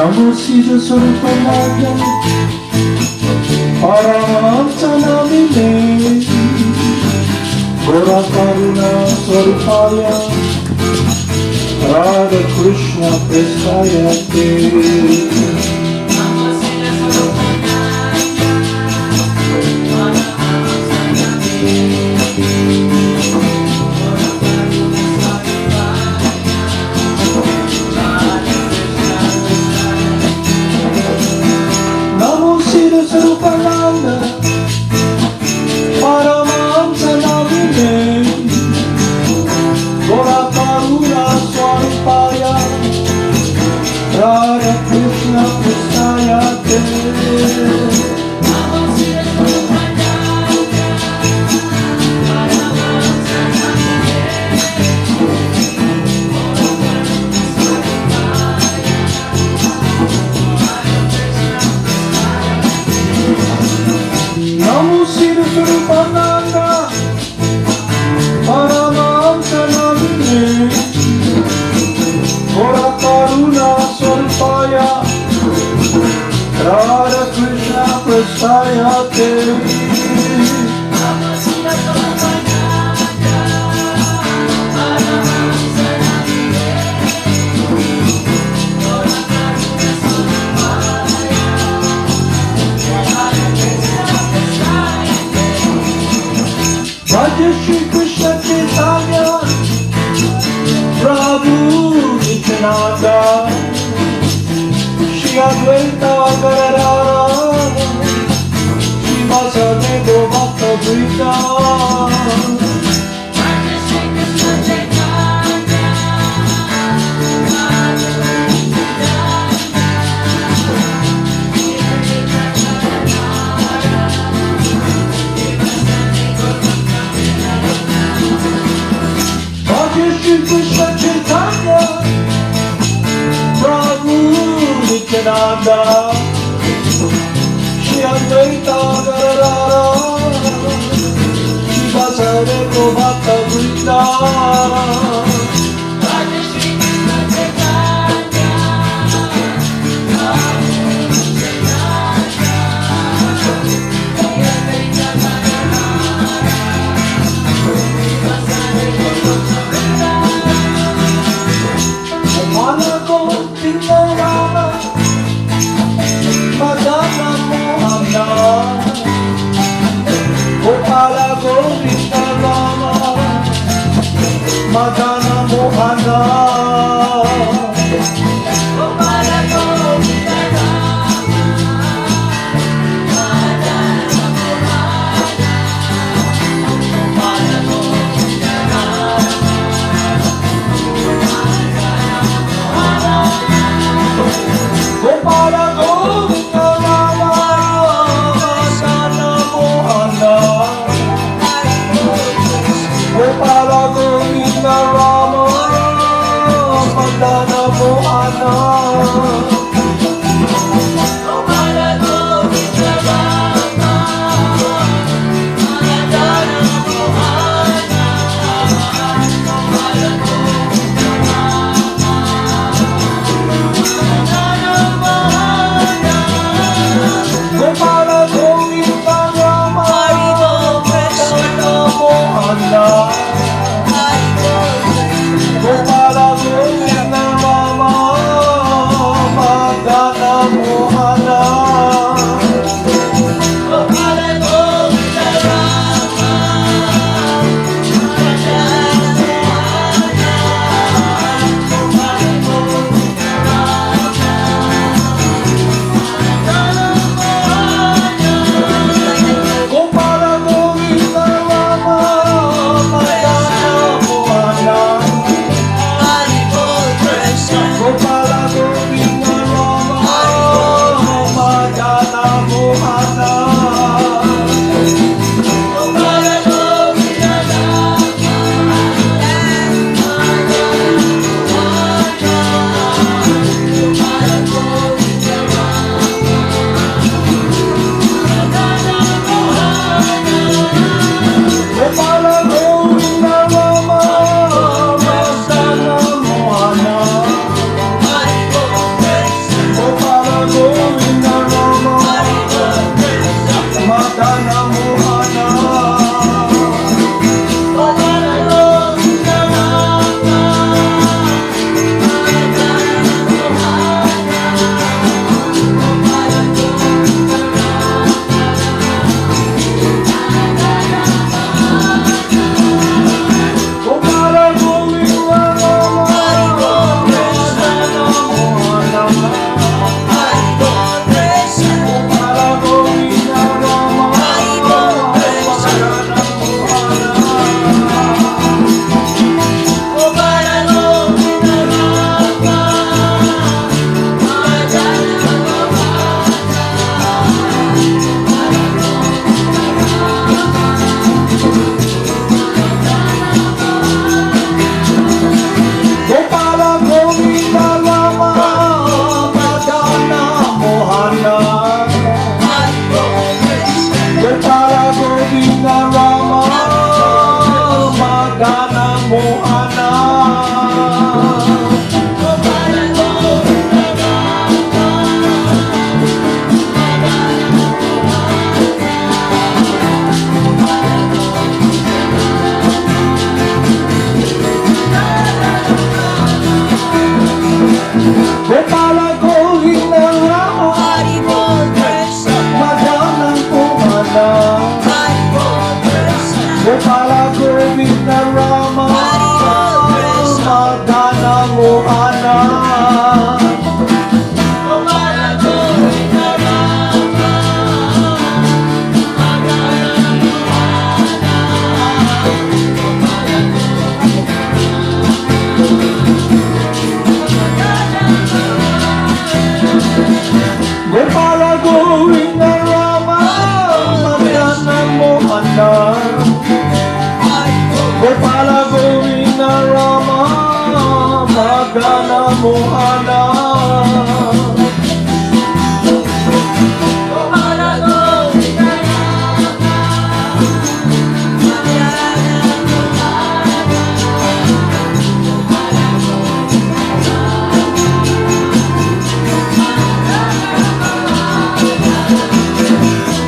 Namo Siddhaswarupananda, Paramahamsa namine, Gora Karuna Swarupaya, Radha Krishna Prestaya Te. Siddhaswarupananda, Paramahamsa namine, Gora Karuna Swarupaya, Radha Krishna Prestaya Te. Namo Siddhaswarupananda, Paramahamsa namine, Gora Karuna Swarupaya, Radha Krishna Prestaya Te. Bhaja Shri Krishna Chaitanya, Prabhu Nityananda, Shri Advaita Gadadhara, Shri Vasudeva Bhakta Vrinda. Shri Krishna Chaitanya, Prabhu Nityananda, Shri Advaita Gadadhara, Shri Vasudeva Bhakta Vrinda. Madana Mohana, Gopala Govinda Rama, Madana Mohana, Gopala Govinda Rama, Madana Mohana, Gopala Govinda Rama, Gopala Govinda Rama, Madana Mohana, Gopala Govinda Rama, Madana Mohana. Gopala Govinda Rama, Madana Mohana, Gopala Govinda Rama, Madana Mohana. Gopala Govinda Rama, Gopala Govinda Rama, Madana Gopala Govinda Rama Madana Mohana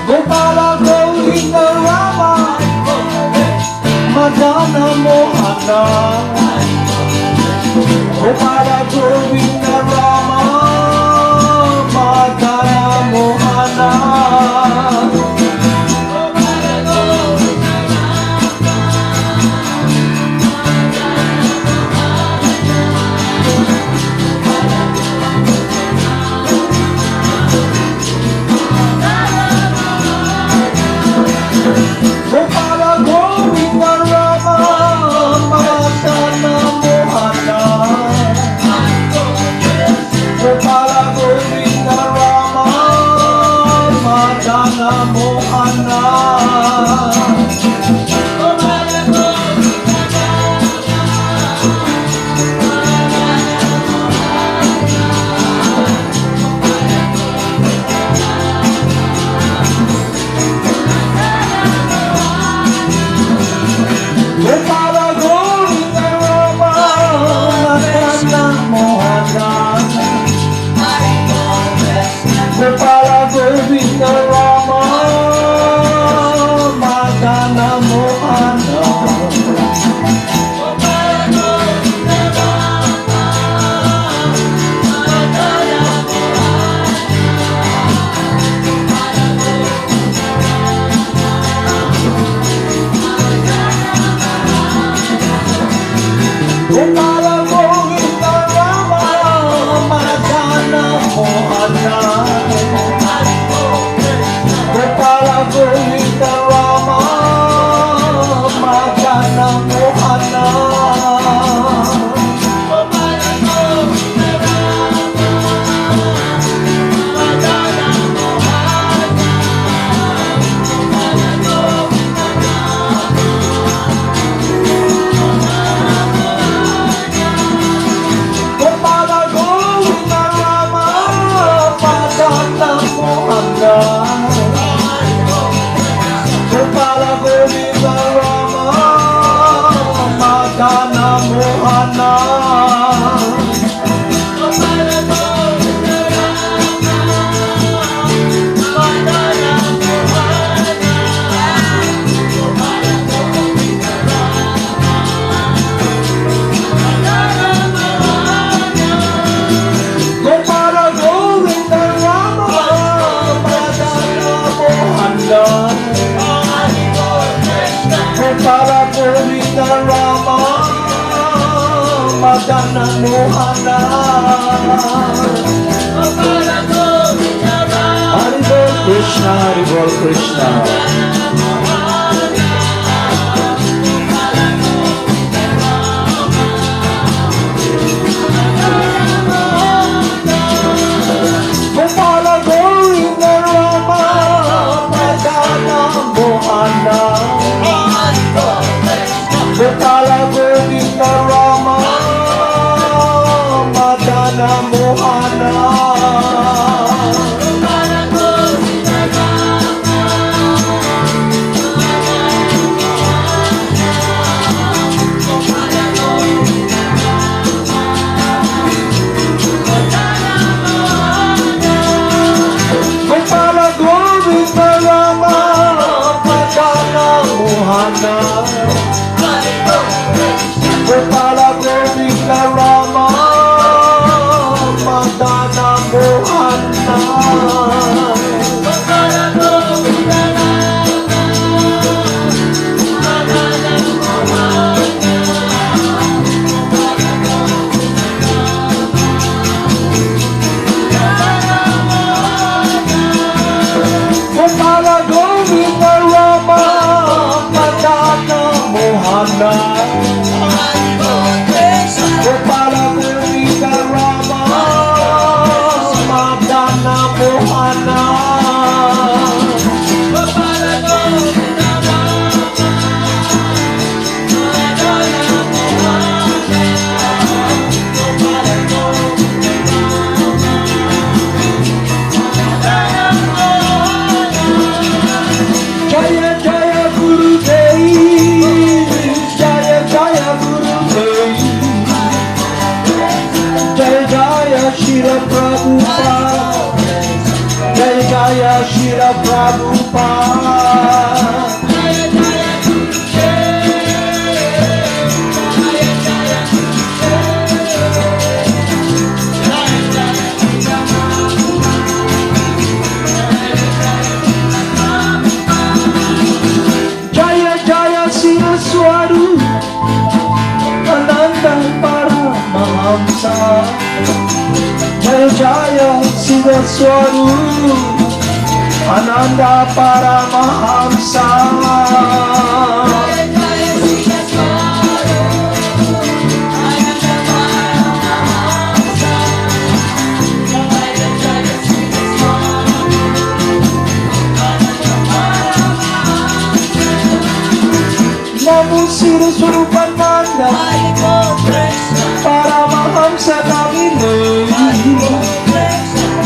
Gopala Govinda Rama Madana Mohana Gopala Govinda Rama Madana Mohana Gopala Govinda Rama Madana Mohana Gopala Govinda Rama Madana Mohana Gopala Govinda Rama Madana Mohana Gopala Govinda Rama Madana Mohana Gopala Govinda Rama Madana Mohana Gopala Govinda Rama Madana Mohana Gopala Govinda Rama Madana Mohana Gopala Govinda Rama Madana Mohana Gopala Govinda Rama Madana Mohana Gopala Govinda Rama Madana Mohana Hari Bol Krishna Hari Bol Krishna Gopala Govinda Rama Madana Mohana Gopala Govinda Rama Madana Mohana Gopala Govinda Rama Madana Mohana Gopala Govinda Rama Madana Mohana. Gopala Govinda Rama Madana Mohana. Gopala Govinda Rama Madana Mohana. Gopala Govinda Rama Madana Jai Jaya Shila Prabhupada. Jaya Jaya Siddhaswarupananda Paramahamsa. Jaya Jaya Siddhaswarupananda Paramahamsa. Namo Siddhaswarupananda Paramahamsa Namine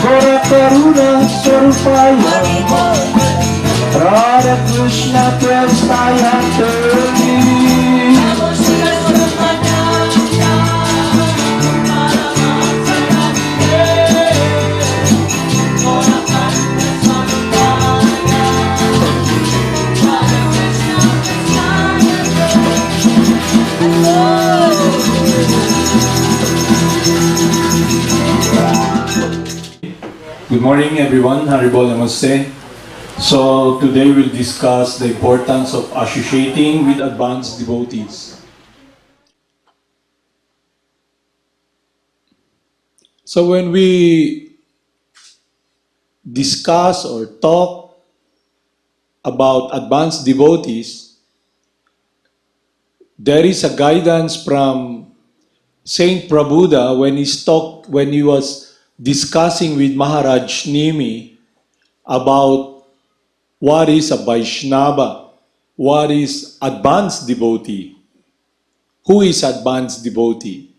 Gora Karuna Swarupaya Radha Krishna Prestaya Terni. Good morning everyone, Haribol Namaste. So today we'll discuss the importance of associating with advanced devotees. So when we discuss or talk about advanced devotees, there is a guidance from Saint Prabhupada when he was discussing with Maharaj Nimi about what is a Vaishnava, what is advanced devotee, who is advanced devotee.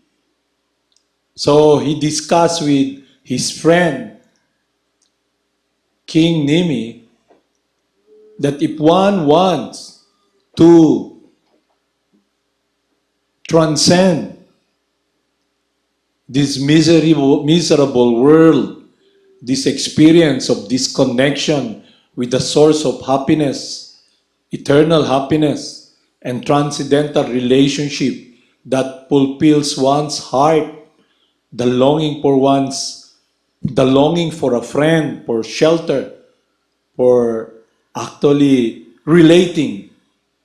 So he discussed with his friend King Nimi that if one wants to transcend this miserable world, this experience of disconnection with the source of happiness, eternal happiness, and transcendental relationship that fulfills one's heart, the longing for a friend, for shelter, for actually relating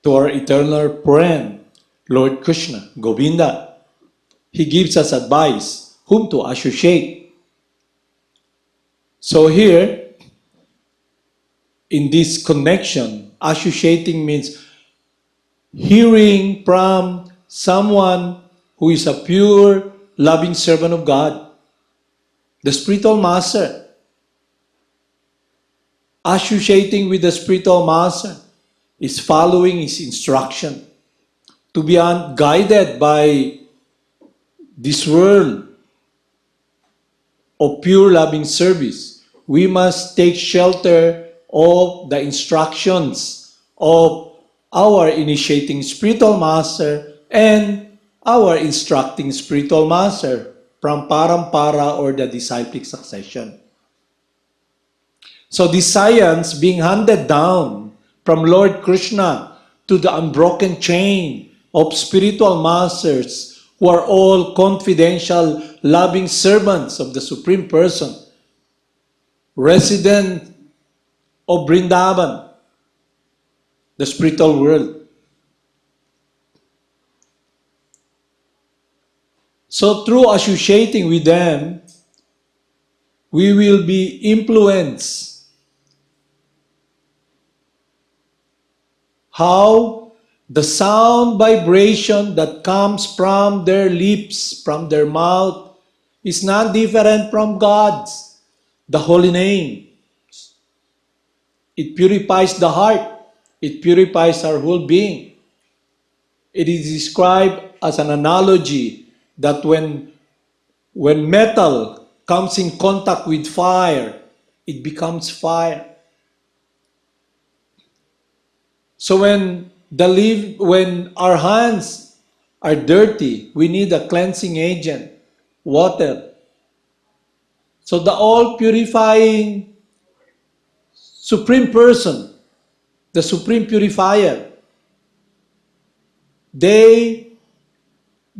to our eternal friend, Lord Krishna, Govinda. He gives us advice whom to associate. So here, in this connection, associating means hearing from someone who is a pure, loving servant of God, the spiritual master. Associating with the spiritual master is following his instruction. To be guided by this world of pure loving service, we must take shelter of the instructions of our initiating spiritual master and our instructing spiritual master from parampara or the disciplic succession. So this science being handed down from Lord Krishna to the unbroken chain of spiritual masters who are all confidential, loving servants of the Supreme Person, resident of Vrindavan, the spiritual world. So through associating with them, we will be influenced. How? The sound vibration that comes from their lips, from their mouth, is not different from God's, the holy name. It purifies the heart. It purifies our whole being. It is described as an analogy that when metal comes in contact with fire, it becomes fire. So when our hands are dirty, we need a cleansing agent, water. So the all-purifying Supreme Person, the Supreme Purifier, they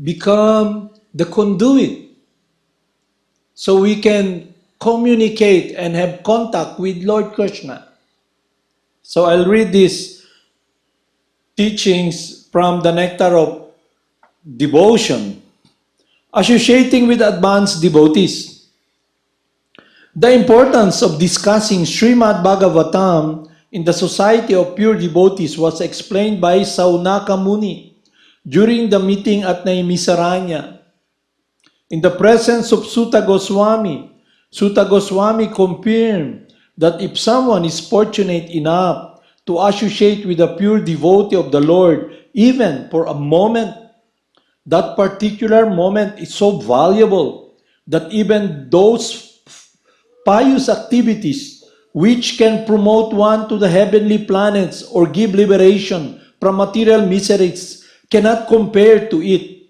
become the conduit so we can communicate and have contact with Lord Krishna. So I'll read these teachings from the Nectar of Devotion, associating with advanced devotees. The importance of discussing Srimad Bhagavatam in the society of pure devotees was explained by Saunaka Muni during the meeting at Naimisaranya. In the presence of Sutta Goswami confirmed that if someone is fortunate enough to associate with a pure devotee of the Lord, even for a moment, that particular moment is so valuable that even those pious activities which can promote one to the heavenly planets or give liberation from material miseries cannot compare to it.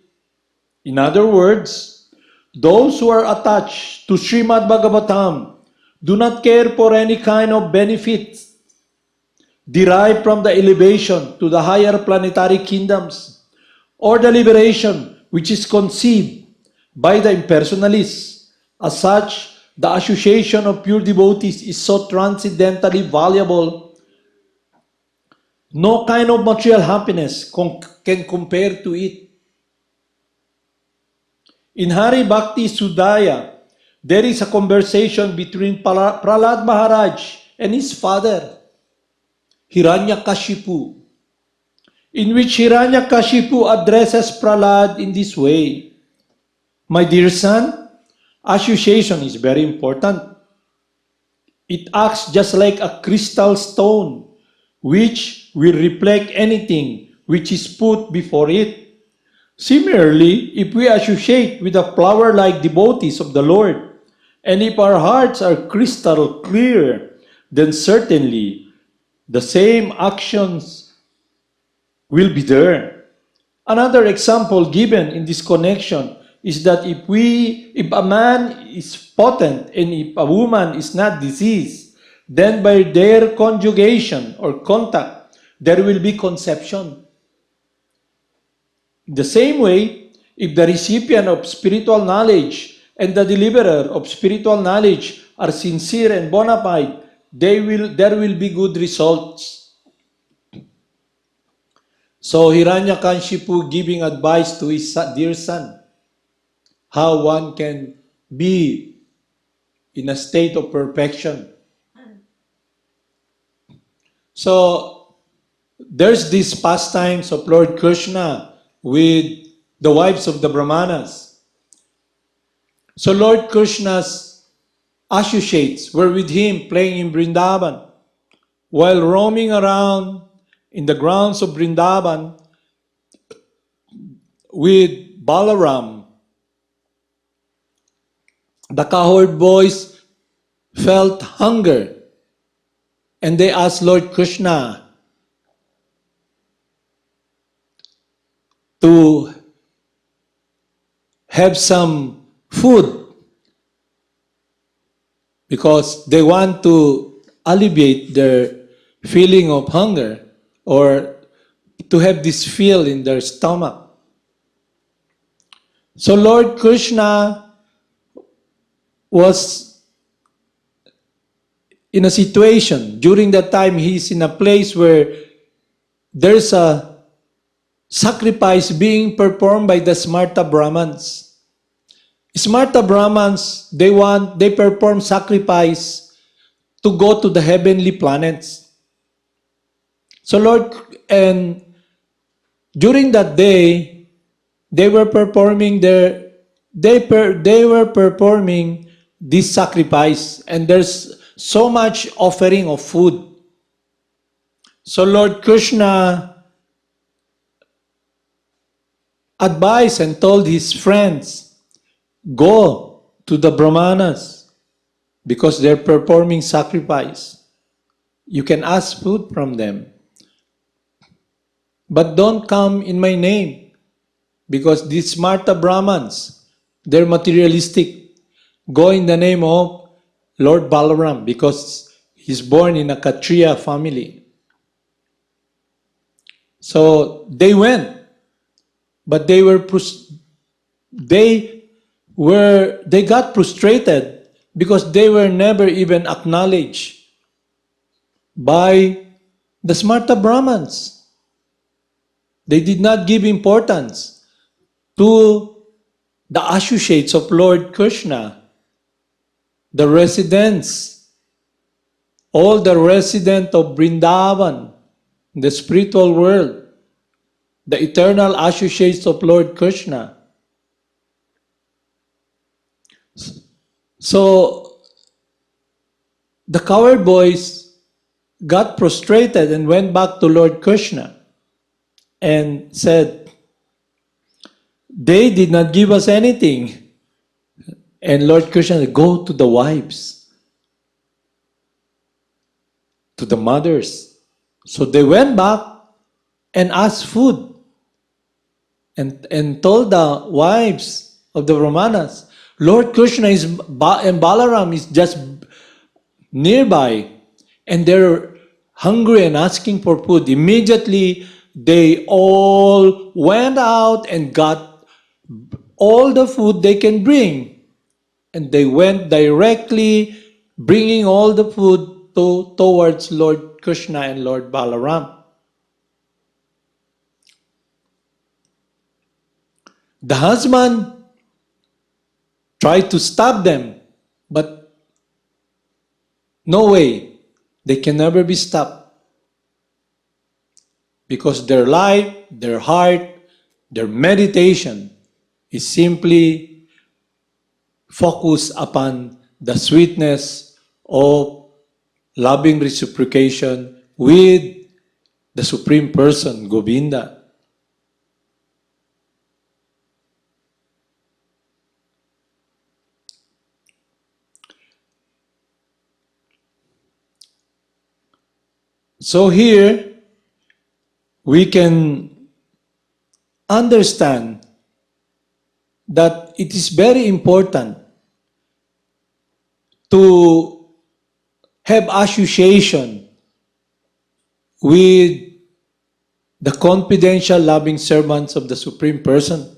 In other words, those who are attached to Srimad Bhagavatam do not care for any kind of benefits derived from the elevation to the higher planetary kingdoms or the liberation which is conceived by the impersonalists. As such, the association of pure devotees is so transcendently valuable, no kind of material happiness can compare to it. In Hari Bhakti Sudaya, there is a conversation between Prahlad Maharaj and his father, Hiranyakashipu, in which Hiranyakashipu addresses Prahlad in this way: "My dear son, association is very important. It acts just like a crystal stone, which will reflect anything which is put before it. Similarly, if we associate with the flower-like devotees of the Lord, and if our hearts are crystal clear, then certainly the same actions will be there." Another example given in this connection is that if a man is potent and if a woman is not diseased, then by their conjugation or contact, there will be conception. The same way, if the recipient of spiritual knowledge and the deliverer of spiritual knowledge are sincere and bona fide, there will be good results. So Hiranyakashipu giving advice to his dear son, how one can be in a state of perfection. So there's these pastimes of Lord Krishna with the wives of the Brahmanas. So Lord Krishna's associates were with him playing in Vrindavan. While roaming around in the grounds of Vrindavan with Balaram, the cowherd boys felt hunger and they asked Lord Krishna to have some food because they want to alleviate their feeling of hunger or to have this feel in their stomach. So Lord Krishna was in a situation, during that time he's in a place where there's a sacrifice being performed by the Smarta Brahmans. Smarta Brahmans, they perform sacrifice to go to the heavenly planets. So and during that day, they were performing this sacrifice, and there's so much offering of food. So Lord Krishna advised and told his friends, go to the Brahmanas because they're performing sacrifice. You can ask food from them. But don't come in my name because these Smarta Brahmans, they're materialistic. go in the name of Lord Balaram because he's born in a Kshatriya family. So they went, but they got frustrated because they were never even acknowledged by the Smarta Brahmins. They did not give importance to the associates of Lord Krishna, the residents, all the residents of Vrindavan, the spiritual world, the eternal associates of Lord Krishna. So the cowherd boys got prostrated and went back to Lord Krishna and said, they did not give us anything. And Lord Krishna said, go to the wives, to the mothers. So they went back and asked food and told the wives of the Brahmanas, Lord Krishna and Balaram is just nearby and they're hungry and asking for food. Immediately, they all went out and got all the food they can bring. And they went directly bringing all the food towards Lord Krishna and Lord Balaram. The husband tried to stop them, but no way. They can never be stopped. Because their life, their heart, their meditation is simply focused upon the sweetness of loving reciprocation with the Supreme Person, Govinda. So here, we can understand that it is very important to have association with the confidential loving servants of the Supreme Person.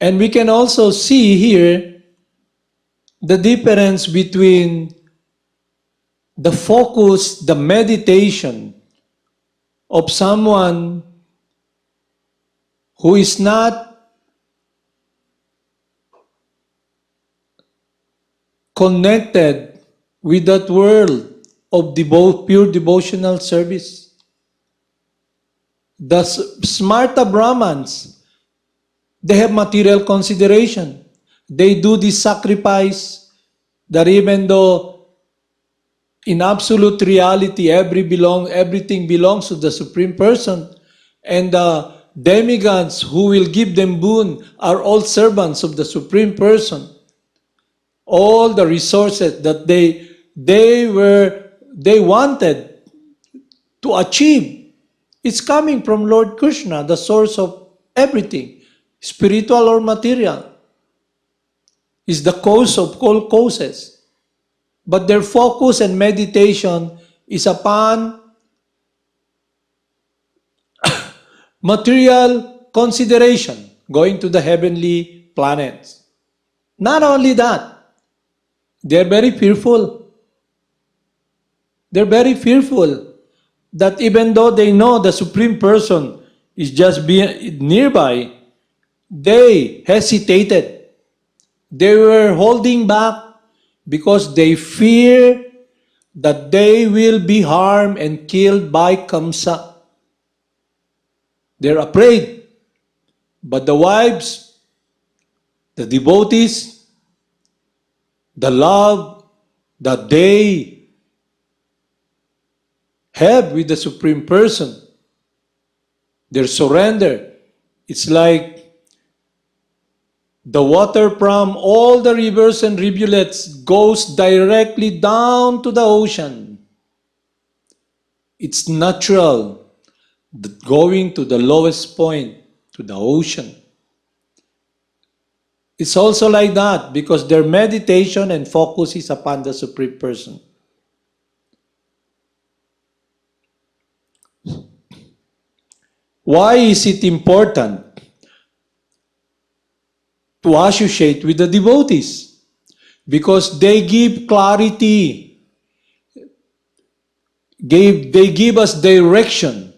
And we can also see here the difference between the focus, the meditation of someone who is not connected with that world of pure devotional service. The Smarta Brahmans, they have material consideration. They do this sacrifice that even though in absolute reality everything belongs to the Supreme Person, and the demigods who will give them boon are all servants of the Supreme Person. All the resources that they wanted to achieve is coming from Lord Krishna, the source of everything, spiritual or material, is the cause of all causes. But their focus and meditation is upon material consideration, going to the heavenly planets. Not only that, they're very fearful. They're very fearful that even though they know the Supreme Person is just nearby, they hesitated. They were holding back because they fear that they will be harmed and killed by Kamsa. They're afraid. But the wives, the devotees, the love that they have with the Supreme Person, their surrender, it's like the water from all the rivers and rivulets goes directly down to the ocean. It's natural that going to the lowest point, to the ocean. It's also like that because their meditation and focus is upon the Supreme Person. Why is it important to associate with the devotees? Because they give clarity, they give us direction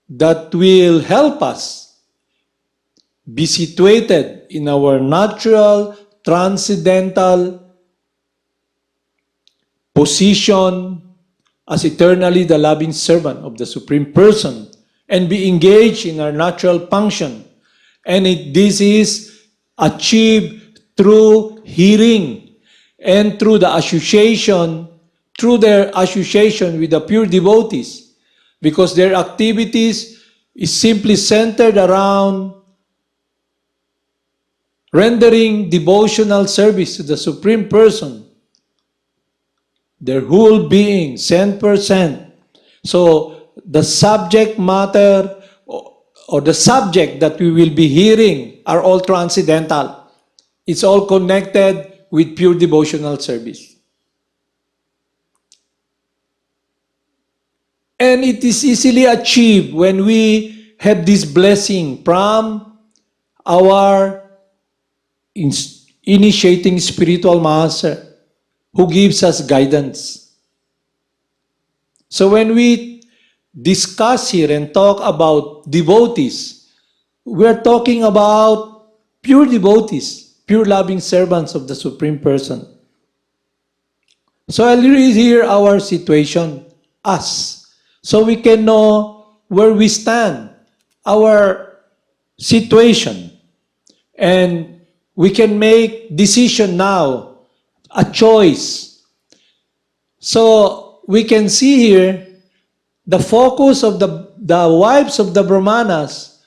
that will help us be situated in our natural, transcendental position as eternally the loving servant of the Supreme Person and be engaged in our natural function. And this is achieved through hearing and through the association, through their association with the pure devotees, because their activities is simply centered around rendering devotional service to the Supreme Person, their whole being, 100%. So the subject matter or the subject that we will be hearing are all transcendental. It's all connected with pure devotional service. And it is easily achieved when we have this blessing from our initiating spiritual master who gives us guidance. So when we discuss here and talk about devotees, we're talking about pure devotees, pure loving servants of the Supreme Person. So I'll read here our situation, us, so we can know where we stand, our situation, and we can make decision now, a choice. So we can see here the focus of the wives of the Brahmanas.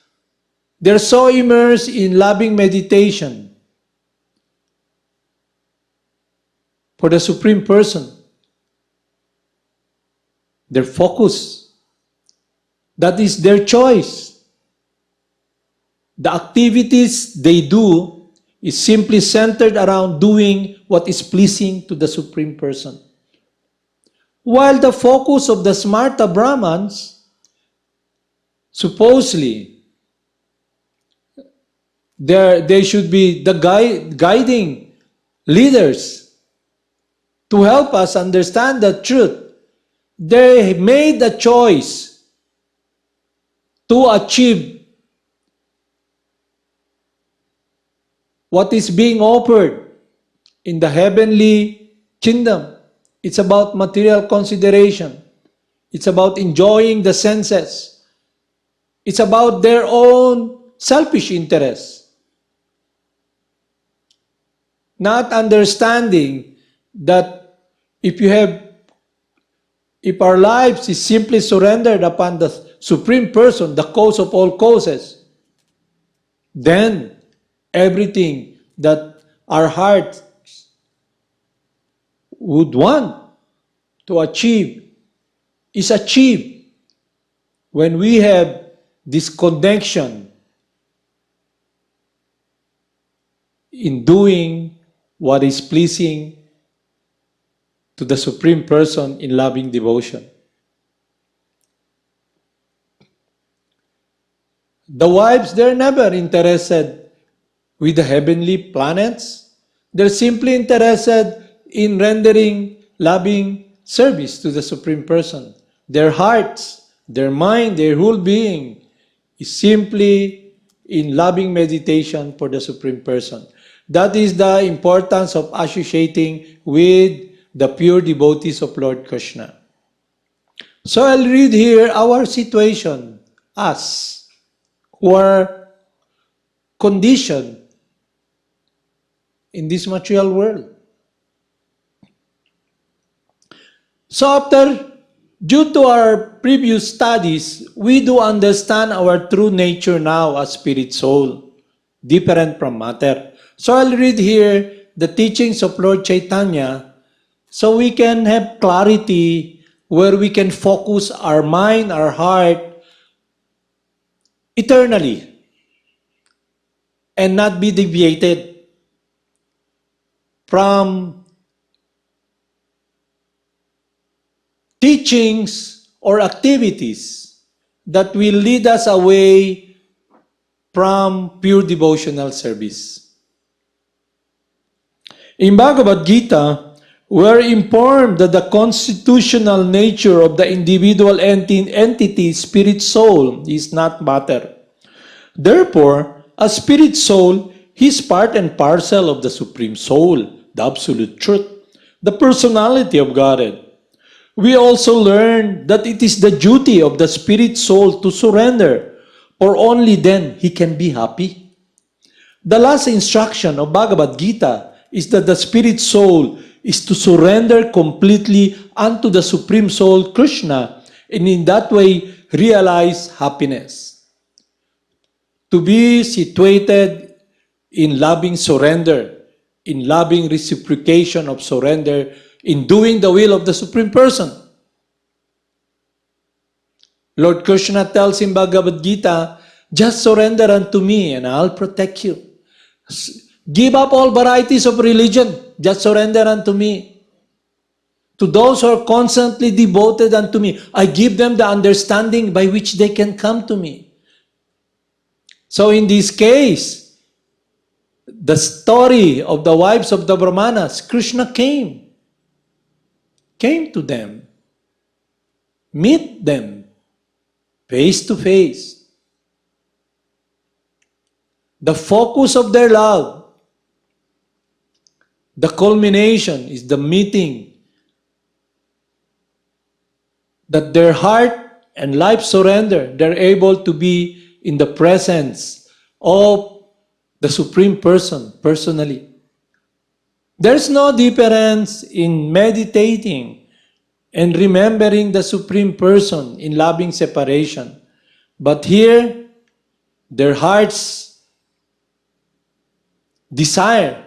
They're so immersed in loving meditation for the Supreme Person. Their focus, that is their choice. The activities they do is simply centered around doing what is pleasing to the Supreme Person. While the focus of the Smarta Brahmans, supposedly, they should be the guiding leaders to help us understand the truth. They made a choice to achieve what is being offered in the heavenly kingdom. It's about material consideration. It's about enjoying the senses. It's about their own selfish interests. Not understanding that if our lives is simply surrendered upon the Supreme Person, the cause of all causes, then everything that our heart would want to achieve is achieved when we have this connection in doing what is pleasing to the Supreme Person in loving devotion. The wives, they're never interested with the heavenly planets. They're simply interested in rendering loving service to the Supreme Person. Their hearts, their mind, their whole being is simply in loving meditation for the Supreme Person. That is the importance of associating with the pure devotees of Lord Krishna. So I'll read here our situation, us, who are conditioned in this material world. So due to our previous studies, we do understand our true nature now as spirit soul, different from matter. So I'll read here the teachings of Lord Chaitanya so we can have clarity where we can focus our mind, our heart eternally. and not be deviated from teachings or activities that will lead us away from pure devotional service. In Bhagavad Gita, we are informed that the constitutional nature of the individual entity, spirit soul, is not matter. Therefore, a spirit soul is part and parcel of the Supreme Soul, the Absolute Truth, the personality of Godhead. We also learn that it is the duty of the spirit soul to surrender, for only then he can be happy. The last instruction of Bhagavad Gita is that the spirit soul is to surrender completely unto the Supreme Soul, Krishna, and in that way realize happiness. To be situated in loving surrender, in loving reciprocation of surrender, in doing the will of the Supreme Person. Lord Krishna tells in Bhagavad Gita, just surrender unto me and I'll protect you. Give up all varieties of religion, just surrender unto me. To those who are constantly devoted unto me, I give them the understanding by which they can come to me. So in this case, the story of the wives of the Brahmanas, Krishna came to them, meet them face to face. The focus of their love, the culmination is the meeting, that their heart and life surrender, they're able to be in the presence of the Supreme Person personally. There's no difference in meditating and remembering the Supreme Person in loving separation. But here, their heart's desire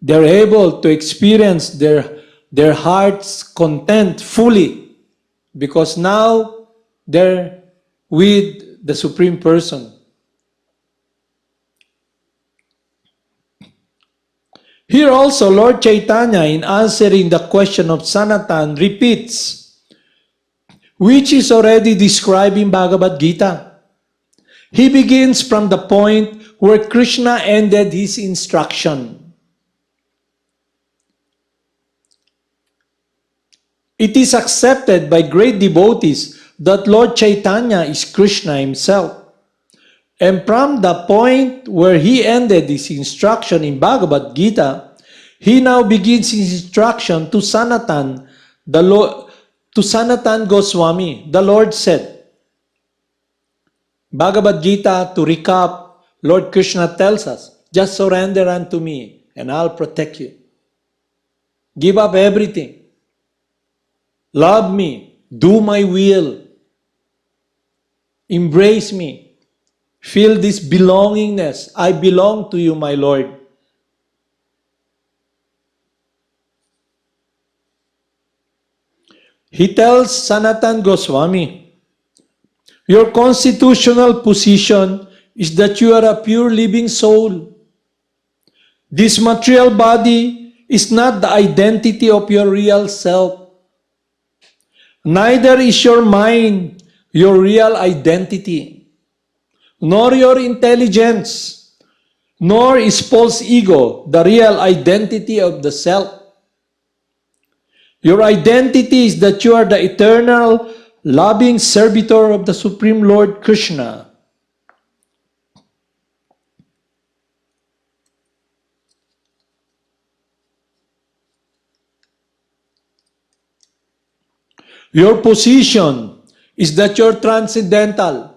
they're able to experience their heart's content fully, because now they're with the Supreme Person. Here also, Lord Chaitanya, in answering the question of Sanatan, repeats, which is already described in Bhagavad Gita. He begins from the point where Krishna ended his instruction. It is accepted by great devotees that Lord Chaitanya is Krishna himself. And from the point where he ended his instruction in Bhagavad Gita, he now begins his instruction to Sanatan, to Sanatan Goswami. The Lord said, Bhagavad Gita, to recap, Lord Krishna tells us, just surrender unto me and I'll protect you. Give up everything. Love me. Do my will. Embrace me. Feel this belongingness. I belong to you, my Lord. He tells Sanatan Goswami, your constitutional position is that you are a pure living soul. This material body is not the identity of your real self. Neither is your mind your real identity, nor your intelligence, nor is false ego the real identity of the self. Your identity is that you are the eternal, loving servitor of the Supreme Lord Krishna. Your position is that you're transcendental.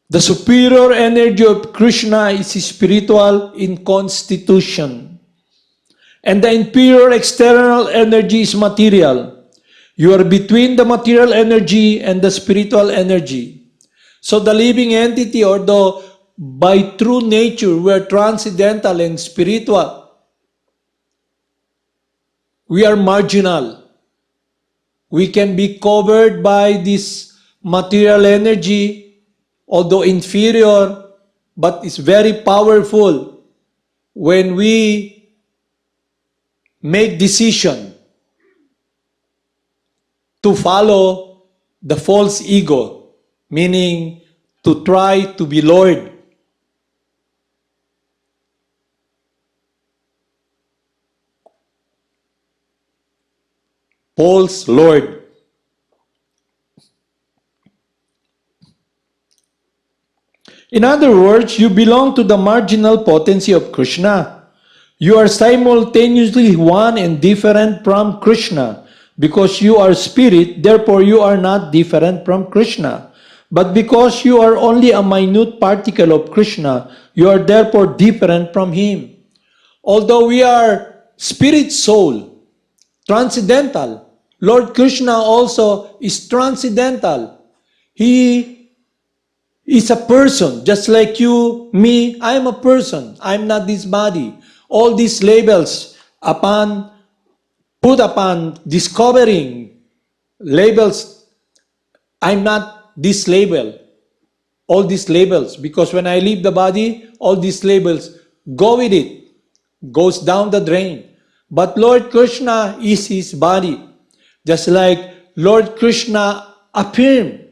The superior energy of Krishna is spiritual in constitution, and the inferior external energy is material. You are between the material energy and the spiritual energy. So the living entity, although by true nature we are transcendental and spiritual, we are marginal. We can be covered by this material energy, although inferior, but is very powerful when we make decision to follow the false ego, meaning to try to be Lord. False Lord. In other words, you belong to the marginal potency of Krishna. You are simultaneously one and different from Krishna. Because you are spirit, therefore you are not different from Krishna. But because you are only a minute particle of Krishna, you are therefore different from him. Although we are spirit soul, transcendental, Lord Krishna also is transcendental. He is a person, just like you, me, I am a person. I am not this body. All these labels put upon discovering labels, I'm not this label. All these labels, because when I leave the body, all these labels go with it, goes down the drain. But Lord Krishna is his body. Just like Lord Krishna affirmed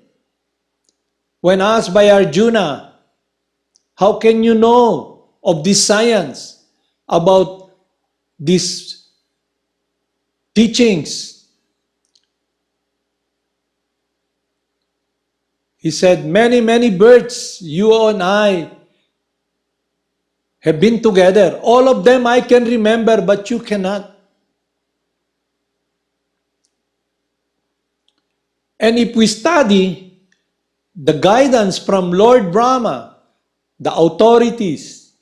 when asked by Arjuna, how can you know of this science about these teachings? He said, many, many births, you and I have been together. All of them I can remember, but you cannot. And if we study the guidance from Lord Brahma, the authorities,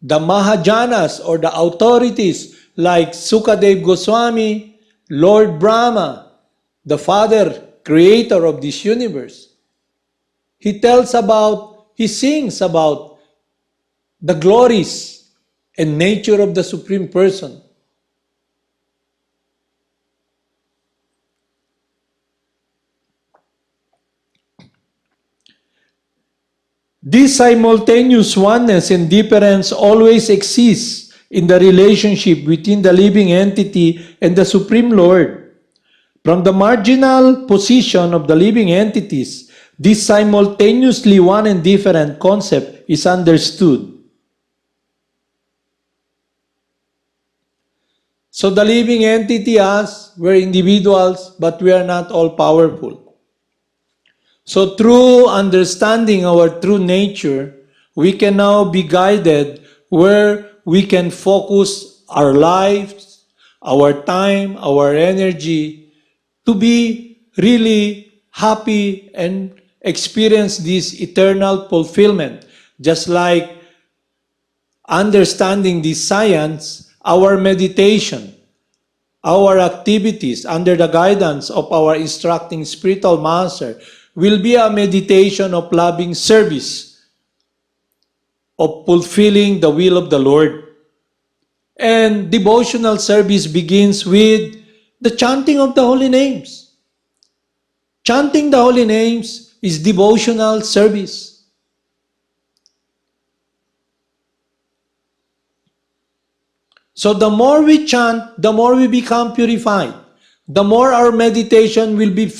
the Mahajanas or the authorities like Sukadev Goswami, Lord Brahma, the Father, creator of this universe, he sings about the glories and nature of the Supreme Person. This simultaneous oneness and difference always exists in the relationship between the living entity and the Supreme Lord. From the marginal position of the living entities, this simultaneously one and different concept is understood. So the living entity, us, we're individuals, but we are not all powerful. So through understanding our true nature, we can now be guided where we can focus our lives, our time, our energy to be really happy and experience this eternal fulfillment. Just like understanding this science, our meditation, our activities under the guidance of our instructing spiritual master will be a meditation of loving service, of fulfilling the will of the Lord. And devotional service begins with the chanting of the holy names. Chanting the holy names is devotional service. So the more we chant, the more we become purified. The more our meditation will be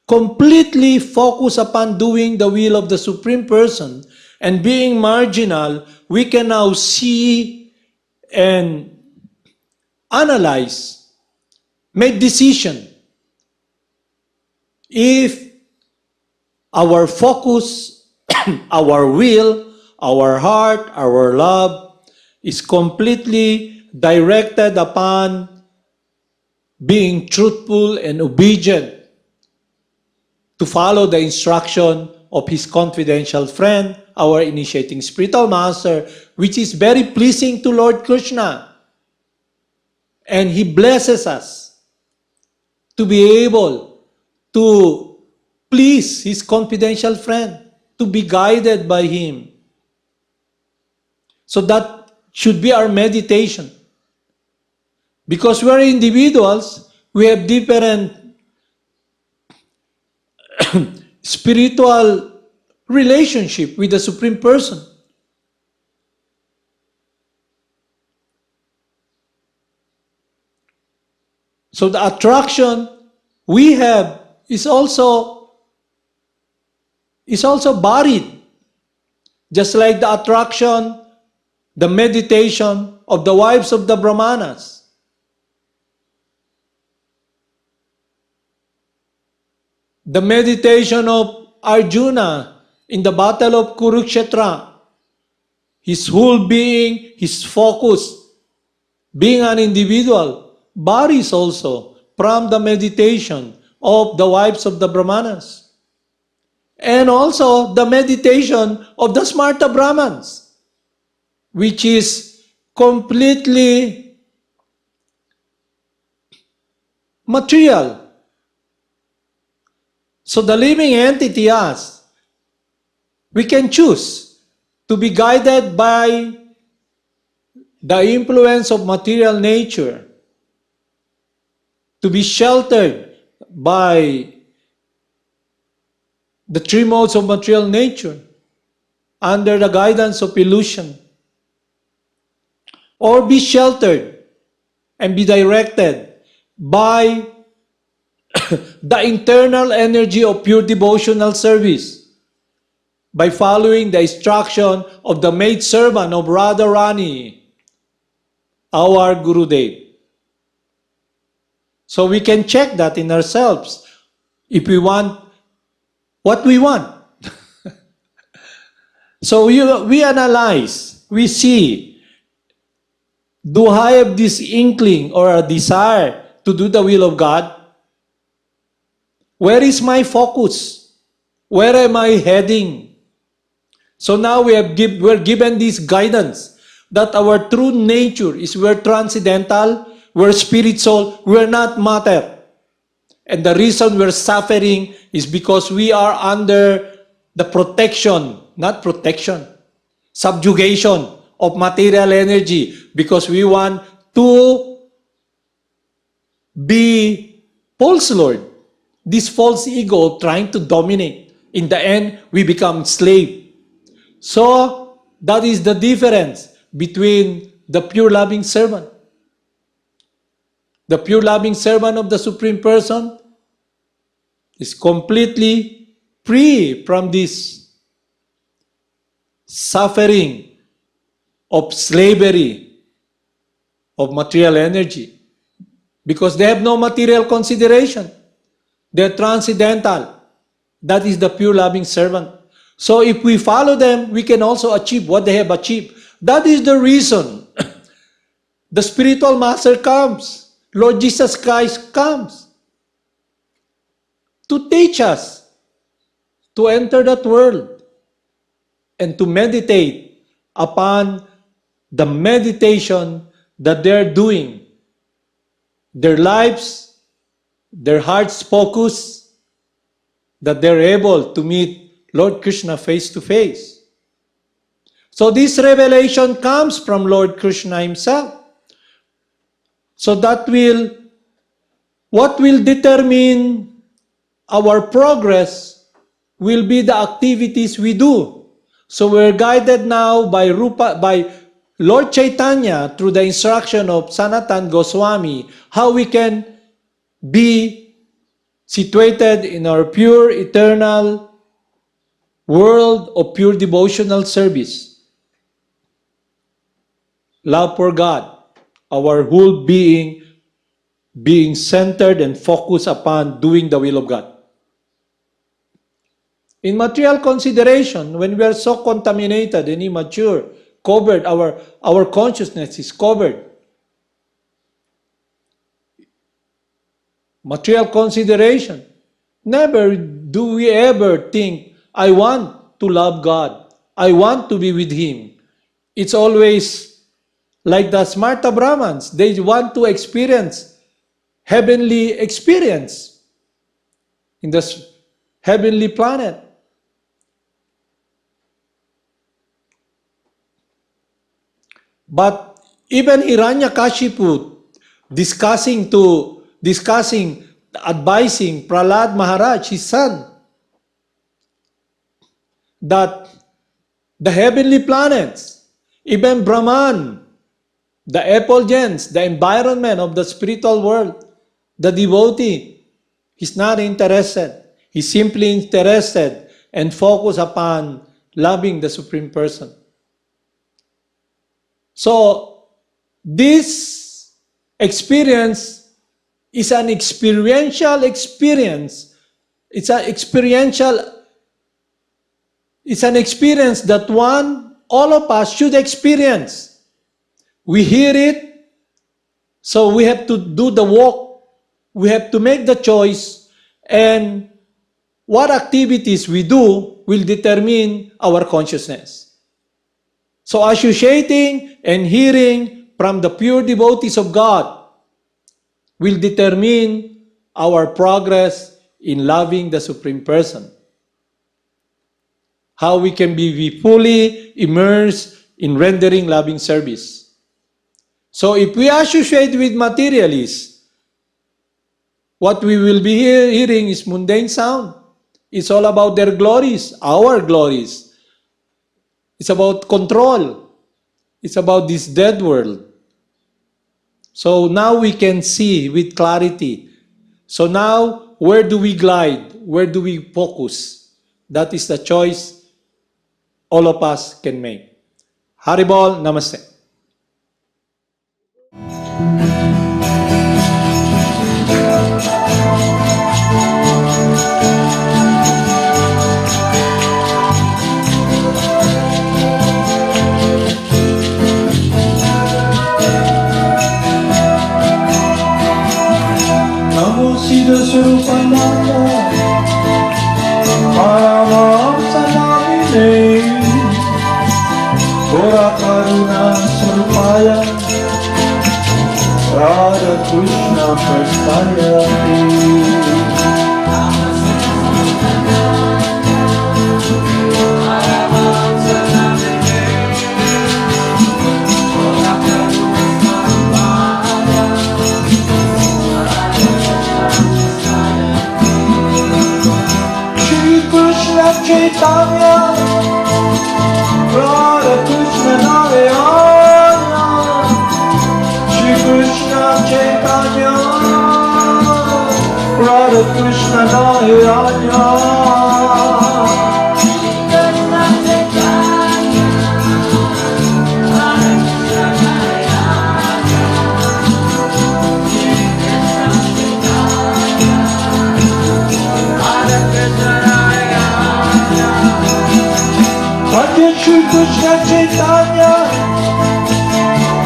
completely focused upon doing the will of the Supreme Person. And being marginal, we can now see and analyze, make decision. If our focus, our will, our heart, our love is completely directed upon being truthful and obedient to follow the instruction of his confidential friend, our initiating spiritual master, which is very pleasing to Lord Krishna. And he blesses us to be able to please his confidential friend, to be guided by him. So that should be our meditation. Because we are individuals, we have different spiritual relationship with the Supreme Person. So the attraction we have is also buried, just like the attraction, the meditation of the wives of the Brahmanas. The meditation of Arjuna in the battle of Kurukshetra, his whole being, his focus, being an individual, varies also from the meditation of the wives of the Brahmanas. And also the meditation of the Smarta Brahmans, which is completely material. So the living entity us, we can choose to be guided by the influence of material nature, to be sheltered by the three modes of material nature under the guidance of illusion, or be sheltered and be directed by the internal energy of pure devotional service, by following the instruction of the maid servant of Radharani, our Gurudev. So we can check that in ourselves if we want what we want. So we analyze, we see, do I have this inkling or a desire to do the will of God? Where is my focus? Where am I heading? So now we're given this guidance that our true nature is we're transcendental, we're spirit soul, we're not matter. And the reason we're suffering is because we are under the protection, not protection, subjugation of material energy, because we want to be false Lord. This false ego trying to dominate. In the end, we become slave. So that is the difference between the pure loving servant. The pure loving servant of the Supreme Person is completely free from this suffering of slavery of material energy, because they have no material consideration. They're transcendental. That is the pure loving servant. So if we follow them, we can also achieve what they have achieved. That is the reason the spiritual master comes. Lord Jesus Christ comes to teach us to enter that world and to meditate upon the meditation that they're doing. Their lives, their heart's focus, that they're able to meet Lord Krishna face to face. So this revelation comes from Lord Krishna himself. So that what will determine our progress will be the activities we do. So we're guided now by Lord Chaitanya through the instruction of Sanatan Goswami, how we can be situated in our pure, eternal world of pure devotional service. Love for God, our whole being centered and focused upon doing the will of God. In material consideration, when we are so contaminated and immature, covered, our consciousness is covered. Material consideration. Never do we ever think, I want to love God. I want to be with Him. It's always like the Smarta Brahmans. They want to experience heavenly experience in the heavenly planet. But even Hiranyakashipu advising Prahlad Maharaj, his son, that the heavenly planets, even Brahman, the effulgence, the environment of the spiritual world, the devotee, he's not interested. He's simply interested and focused upon loving the Supreme Person. So, this experience is an experiential experience. It's an experience that all of us should experience. We hear it, so we have to do the work. We have to make the choice, and what activities we do will determine our consciousness. So associating and hearing from the pure devotees of God will determine our progress in loving the Supreme Person. How we can be fully immersed in rendering loving service. So if we associate with materialists, what we will be hearing is mundane sound. It's all about their glories, our glories. It's about control. It's about this dead world. So now we can see with clarity. So now, where do we glide? Where do we focus? That is the choice all of us can make. Haribol, Namaste. Namo Siddhaswarupananda, Paramahamsa namine, Gora Karuna Sarupaya, Radha Krishna Prasthaya. Chaitanya, Radha Krishna Narayana, Shri Krishna Chaitanya, Radha Krishna Narayana. Shri Krishna Chaitanya,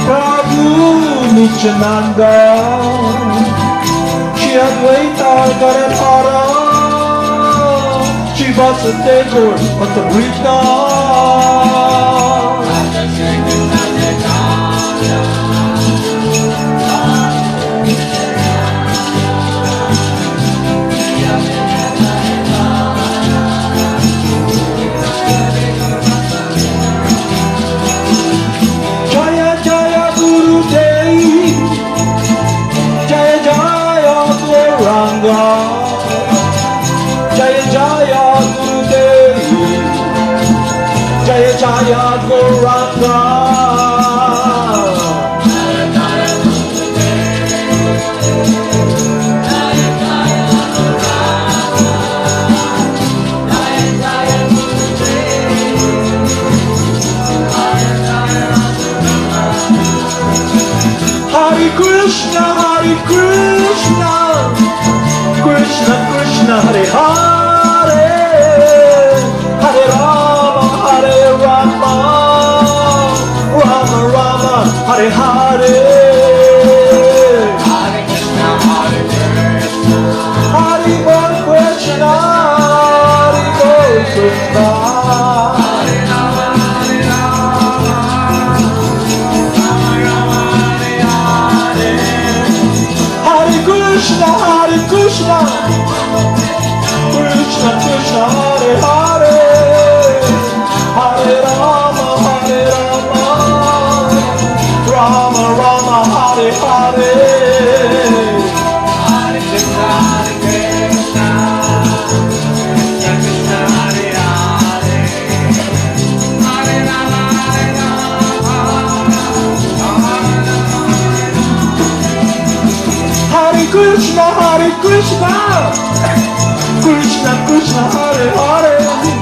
Prabhu Nityananda, Shri Advaita Gadadhara, Shri Vasudeva Bhattacharya. Jaya Jaya Gurudev, Jaya Jaya Gauranga. Hare Krishna, Hare Krishna, Krishna Krishna, Hare Hare, Hare Rama, Hare Rama, Rama Rama, Hare Hare. Hare Krishna, Hare Krishna, Hare Krishna, Hare Krishna, Hare Rama, Hare Rama, Rama Rama, Hare Hare. Hare Krishna, Hare Krishna, Krishna Krishna, Hare Hare, Hare Rama, Hare Rama, Rama Rama, Hare Hare. Hare Krishna, Hare Krishna, Krishna Krishna, Hare Hare, Hare Krishna, Krishna Krishna, Hare Hare.